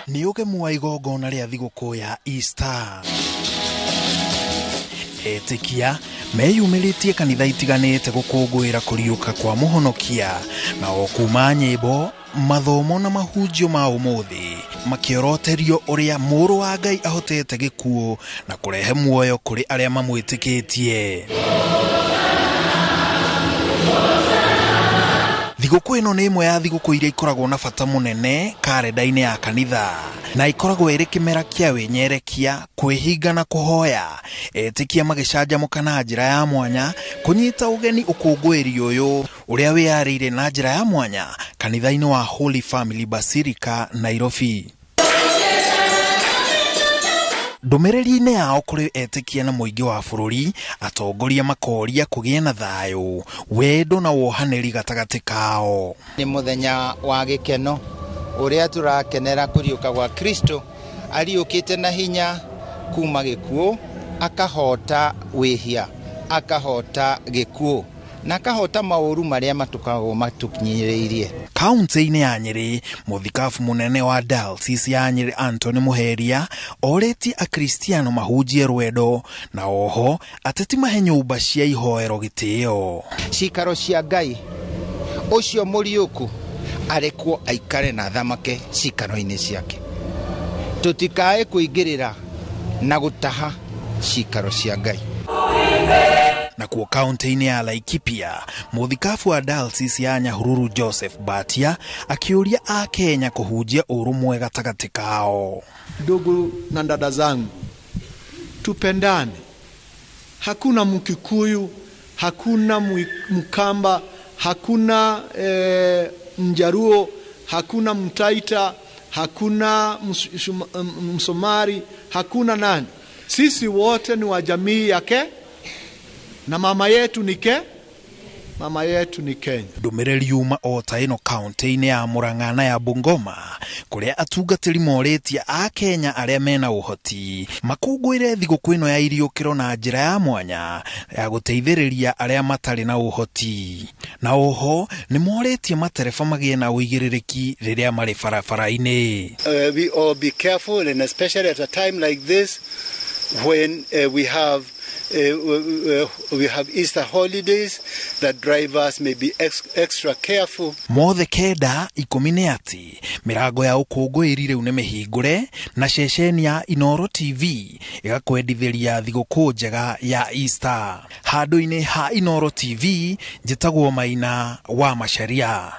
Nĩ ũgemu wa igongona rĩa thigũkũ ya Easter. Etĩkia meyumĩrĩtie kanitha itiganĩte gũkũngũĩra kũriũka kwa mũhonokia, na o kuma nyĩmbo, mathomo na mahunjio ma ũmũthĩ makĩoroterio ũrĩa mũrũ wa Ngai ahotete gĩkuũ na kũrehe muoyo kũrĩ arĩa mamwĩtĩkĩtie. Thigũkũ ĩno nĩ ĩmwe ya thigũkũ iria ikoragwo na bata mũnene karenda-inĩ ya kanitha, na ikoragwo ĩrĩ kĩmera kĩa wĩnyerekia, kwĩhinga na kũhoya. Etĩkia magĩcanjamũka na njĩra ya mwanya kũnyita ũgeni ũkũngũĩri ũyũ ũrĩa wĩyarĩire na njĩra ya mwanya kanitha-inĩ wa Holy Family Basilica, Nairobi. Ndũmĩrĩri-inĩ yao kũrĩ etĩkia na mũingĩ wa bũrũri, atongoria makoria kũgĩa na thayũ, wendo na wohanĩri gatagatĩ kao. Nĩ mũthenya wa gĩkeno ũrĩa tũrakenera kũriũka gwa Kristo, ariũkĩte na hinya kuma gĩkuũ, akahota wĩhia, akahota gĩkuũ, na akahota maũru marĩa matukagwo matukinyĩrĩirie. Kaunti-inĩ ya Nyeri, mũthikabu mũnene wa Diocese ya Nyeri Anthony Muheria orĩtie akristiano mahunjie rwendo, na oho ateti mahe nyũmba cia ihoero gĩtĩo. Cikaro cia Ngai ũcio mũriũku arĩkwo aikare na thamake cikaro-inĩ ciake. Tũtikae kũingĩrĩra na gũtaha cikaro cia Ngai. Nakuo kaunti-inĩ ya Laikipia, mũthikabu wa Diocese ya Nyahururu Joseph Batia akĩũria a Kenya kũhunjia ũrũmwe gatagatĩ kao. Ndugu na dada zangu, tupendane. Hakuna Mkikuyu, hakuna Mkamba, hakuna Mjaruo, hakuna Mtaita, hakuna Msomari, hakuna nani. Sisi wote ni wa jamii yake, na mama yetu ni Kenya. Ndũmĩrĩri yuma o ta ĩno kaunti-inĩ ya Murang'a na ya Bungoma, kũrĩa atungatĩri morĩtie a Kenya arĩa mena ũhoti makũngũĩre thigũkũ ĩno ya iriũkĩro na njĩra ya mwanya ya gũteithĩrĩria arĩa matarĩ na ũhoti. Na oho nĩ morĩtie matereba magĩe na ũigĩrĩrĩki rĩrĩa marĩ barabara-inĩ. We all be careful, and especially at a time like this when we have Easter holidays, that drivers may be extra careful. Mothe kenda 10 nĩ atĩ mĩrango ya ũkũngũĩri rĩu nĩ mĩhingũre, na ceceni ya Inooro TV ĩgakwendithĩria thigũkũ njega ya Easter. Handũ-inĩ ha Inooro TV, njĩtagwo Maina wa Macharia.